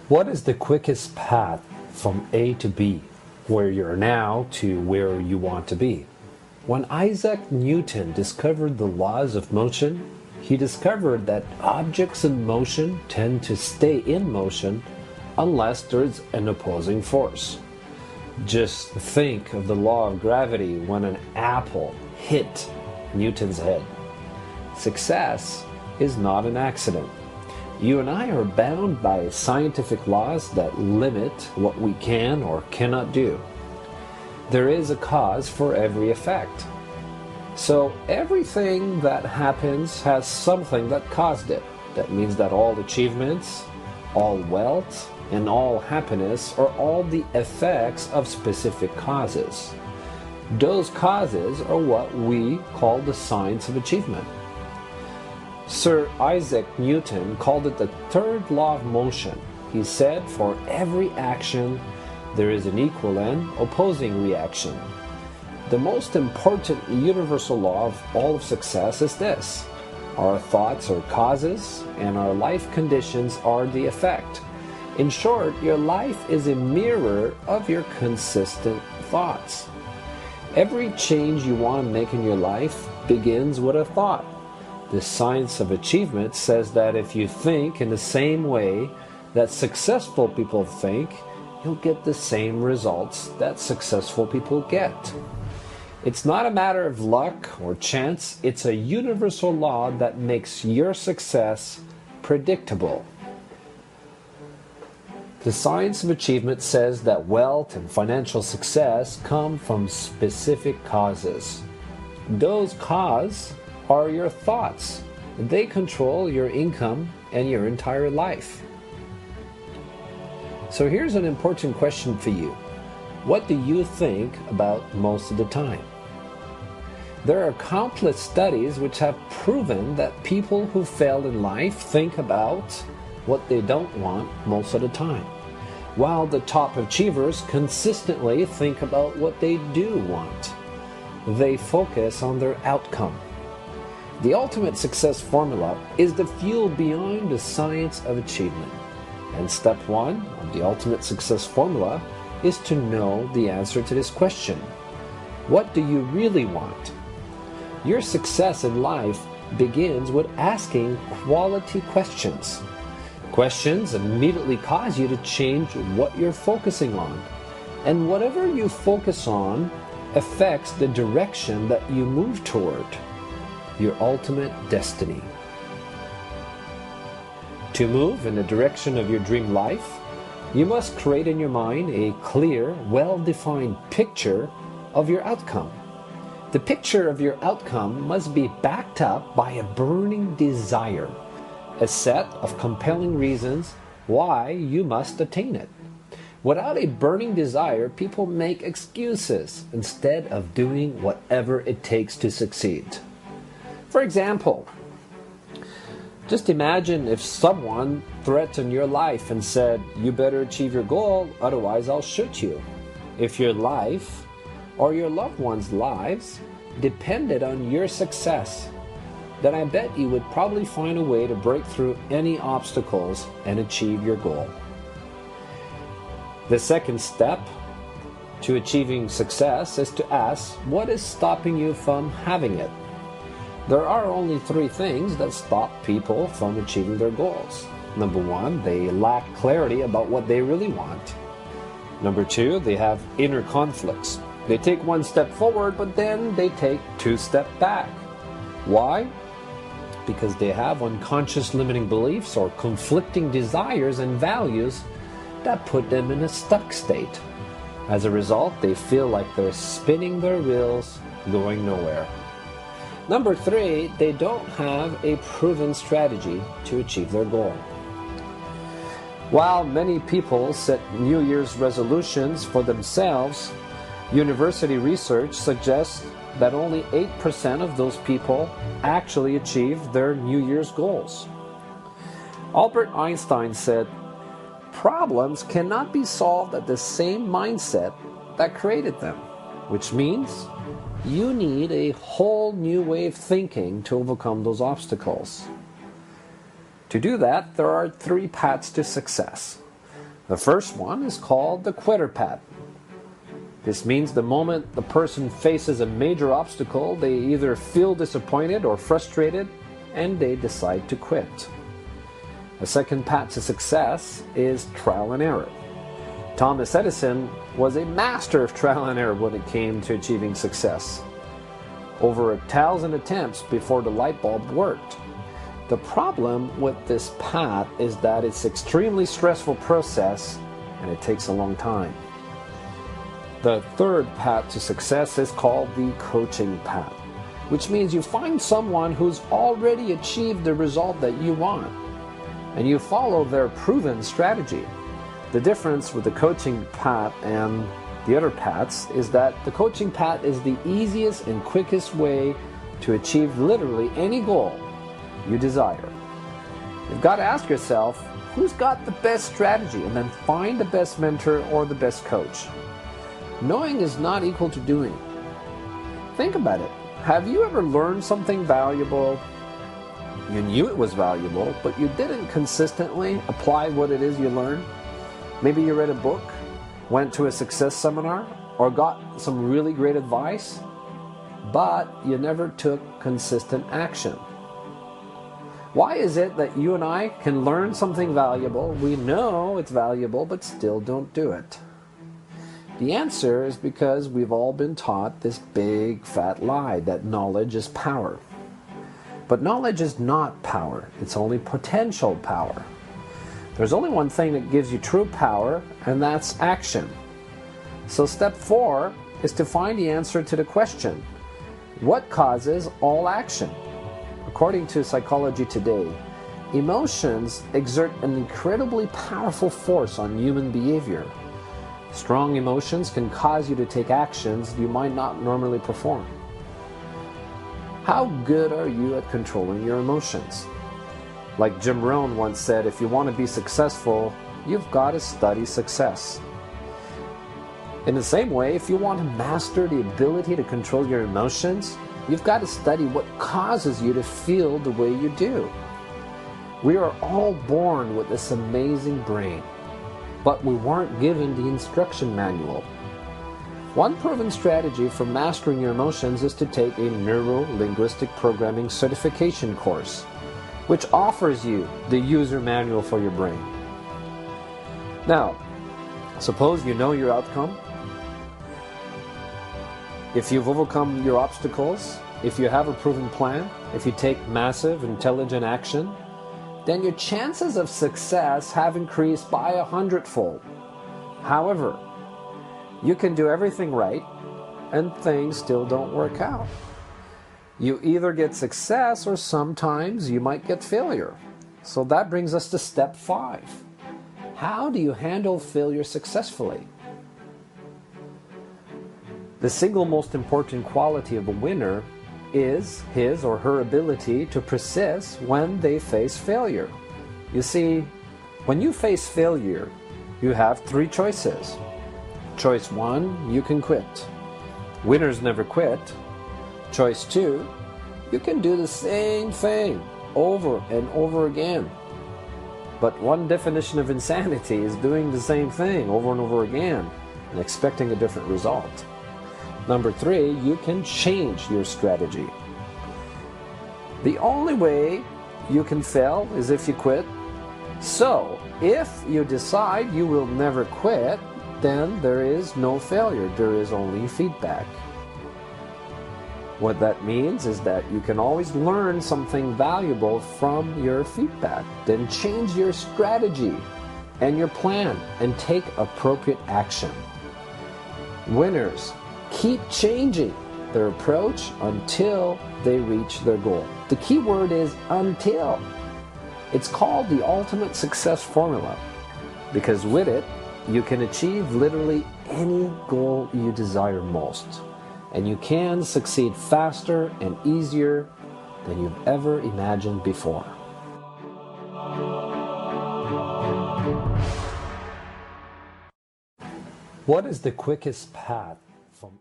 What is the quickest path from A to B, where you're now, to where you want to be? When Isaac Newton discovered the laws of motion, he discovered that objects in motion tend to stay in motion unless there's an opposing force. Just think of the law of gravity when an apple hit Newton's head. Success is not an accident. You and I are bound by scientific laws that limit what we can or cannot do. There is a cause for every effect. So everything that happens has something that caused it. That means that all achievements, all wealth, and all happiness are all the effects of specific causes. Those causes are what we call the science of achievement. Sir Isaac Newton called it the third law of motion. He said, for every action, there is an equal and opposing reaction. The most important universal law of all of success is this: our thoughts are causes, and our life conditions are the effect. In short, your life is a mirror of your consistent thoughts. Every change you want to make in your life begins with a thought. The science of achievement says that if you think in the same way that successful people think, you'll get the same results that successful people get. It's not a matter of luck or chance, it's a universal law that makes your success predictable. The science of achievement says that wealth and financial success come from specific causes. Those causes are your thoughts. They control your income and your entire life. So here's an important question for you. What do you think about most of the time? There are countless studies which have proven that people who fail in life think about what they don't want most of the time, while the top achievers consistently think about what they do want. They focus on their outcome. The ultimate success formula is the fuel beyond the science of achievement. And step one of the ultimate success formula is to know the answer to this question. What do you really want? Your success in life begins with asking quality questions. Questions immediately cause you to change what you're focusing on. And whatever you focus on affects the direction that you move toward, your ultimate destiny. To move in the direction of your dream life, you must create in your mind a clear, well-defined picture of your outcome. The picture of your outcome must be backed up by a burning desire, a set of compelling reasons why you must attain it. Without a burning desire, people make excuses instead of doing whatever it takes to succeed. For example, just imagine if someone threatened your life and said, you better achieve your goal, otherwise I'll shoot you. If your life or your loved ones' lives depended on your success, then I bet you would probably find a way to break through any obstacles and achieve your goal. The second step to achieving success is to ask, what is stopping you from having it? There are only three things that stop people from achieving their goals. Number one, they lack clarity about what they really want. Number two, they have inner conflicts. They take one step forward, but then they take two steps back. Why? Because they have unconscious limiting beliefs or conflicting desires and values that put them in a stuck state. As a result, they feel like they're spinning their wheels, going nowhere. Number three, they don't have a proven strategy to achieve their goal. While many people set New Year's resolutions for themselves, university research suggests that only 8% of those people actually achieve their New Year's goals. Albert Einstein said, problems cannot be solved at the same mindset that created them, which means you need a whole new way of thinking to overcome those obstacles. To do that, there are three paths to success. The first one is called the quitter pat. This means the moment the person faces a major obstacle, they either feel disappointed or frustrated, and they decide to quit. The second path to success is trial and error. Thomas Edison was a master of trial and error when it came to achieving success. Over 1,000 attempts before the light bulb worked. The problem with this path is that it's an extremely stressful process and it takes a long time. The third path to success is called the coaching path, which means you find someone who's already achieved the result that you want, and you follow their proven strategy. The difference with the coaching path and the other paths is that the coaching path is the easiest and quickest way to achieve literally any goal you desire. You've got to ask yourself, who's got the best strategy, and then find the best mentor or the best coach. Knowing is not equal to doing. Think about it. Have you ever learned something valuable? You knew it was valuable, but you didn't consistently apply what it is you learned? Maybe you read a book, went to a success seminar, or got some really great advice, but you never took consistent action. Why is it that you and I can learn something valuable, we know it's valuable, but still don't do it? The answer is because we've all been taught this big fat lie that knowledge is power. But knowledge is not power, it's only potential power. There's only one thing that gives you true power, and that's action. So step 4 is to find the answer to the question, what causes all action? According to Psychology Today, emotions exert an incredibly powerful force on human behavior. Strong emotions can cause you to take actions you might not normally perform. How good are you at controlling your emotions? Like Jim Rohn once said, if you want to be successful, you've got to study success. In the same way, if you want to master the ability to control your emotions, you've got to study what causes you to feel the way you do. We are all born with this amazing brain, but we weren't given the instruction manual. One proven strategy for mastering your emotions is to take a neuro-linguistic programming certification course, which offers you the user manual for your brain. Now, suppose you know your outcome. If you've overcome your obstacles, if you have a proven plan, if you take massive, intelligent action, then your chances of success have increased by 100-fold. However, you can do everything right and things still don't work out. You either get success or sometimes you might get failure. So that brings us to step 5. How do you handle failure successfully? The single most important quality of a winner is his or her ability to persist when they face failure. You see, when you face failure, you have 3 choices. Choice 1, you can quit. Winners never quit. Choice 2, you can do the same thing over and over again. But one definition of insanity is doing the same thing over and over again and expecting a different result. Number 3, you can change your strategy. The only way you can fail is if you quit. So, if you decide you will never quit, then there is no failure, there is only feedback. What that means is that you can always learn something valuable from your feedback. Then change your strategy and your plan and take appropriate action. Winners keep changing their approach until they reach their goal. The key word is until. It's called the ultimate success formula because with it, you can achieve literally any goal you desire most. And you can succeed faster and easier than you've ever imagined before. What is the quickest path from